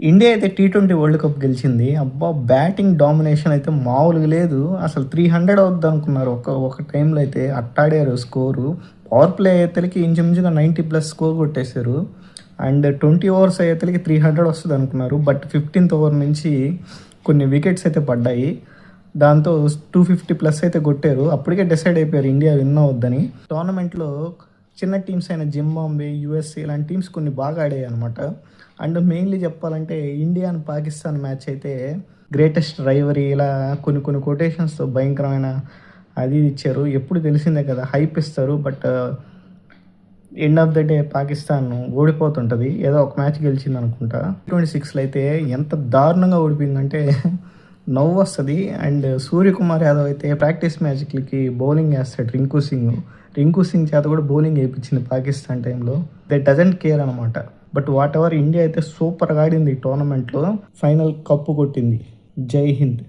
India అయితే T20 world cup గెలిచింది. అబ్బా! బ్యాటింగ్ డామినేషన్ అయితే మామూలుగా లేదు. అసలు 300 అవుద్దనుకున్నారు. ఒక టైంలో అయితే అట్టాడారు స్కోరు. పవర్ ప్లే అయ్యేతలకి ఇంచుమించుగా 90+ స్కోర్ కొట్టేశారు. అండ్ 20 ఓవర్స్ అయ్యేతలకి 300 వస్తదనుకున్నారు. బట్ 15థ్ ఓవర్ నుంచి కొన్ని వికెట్స్ అయితే పడ్డాయి. దాంతో 250+ అయితే కొట్టారు. అప్పటికే డిసైడ్ అయిపోయారు ఇండియా విన్ అవుద్దని. టోర్నమెంట్‌లో చిన్న టీమ్స్ అయిన జింబాబ్వే, యూఎస్ఏ ఇలాంటి టీమ్స్ కొన్ని బాగా ఆడాయి అనమాట. అండ్ మెయిన్లీ చెప్పాలంటే ఇండియా అండ్ పాకిస్తాన్ మ్యాచ్ అయితే గ్రేటెస్ట్ రైవరీ ఇలా కొన్ని కొన్ని కొటేషన్స్తో భయంకరమైన అది ఇచ్చారు. ఎప్పుడు తెలిసిందే కదా, హైప్ ఇస్తారు. But end of the day Pakistan ఓడిపోతుంటుంది. ఏదో ఒక మ్యాచ్ గెలిచింది అనుకుంటా. T26లో అయితే ఎంత దారుణంగా ఓడిపోయిందంటే నవ్వు వస్తుంది. అండ్ సూర్యకుమార్ యాదవ్ అయితే ప్రాక్టీస్ మ్యాచ్లకి బౌలింగ్ వేస్తాడు. రింకు సింగ్ చేత కూడా బౌలింగ్ వేయించింది పాకిస్తాన్ టైంలో. దే డజంట్ కేర్ అనమాట. బట్ వాట్ ఎవర్, ఇండియా అయితే సూపర్గా ఆడింది ఈ టోర్నమెంట్లో. ఫైనల్ కప్పు కొట్టింది. జై హింద్.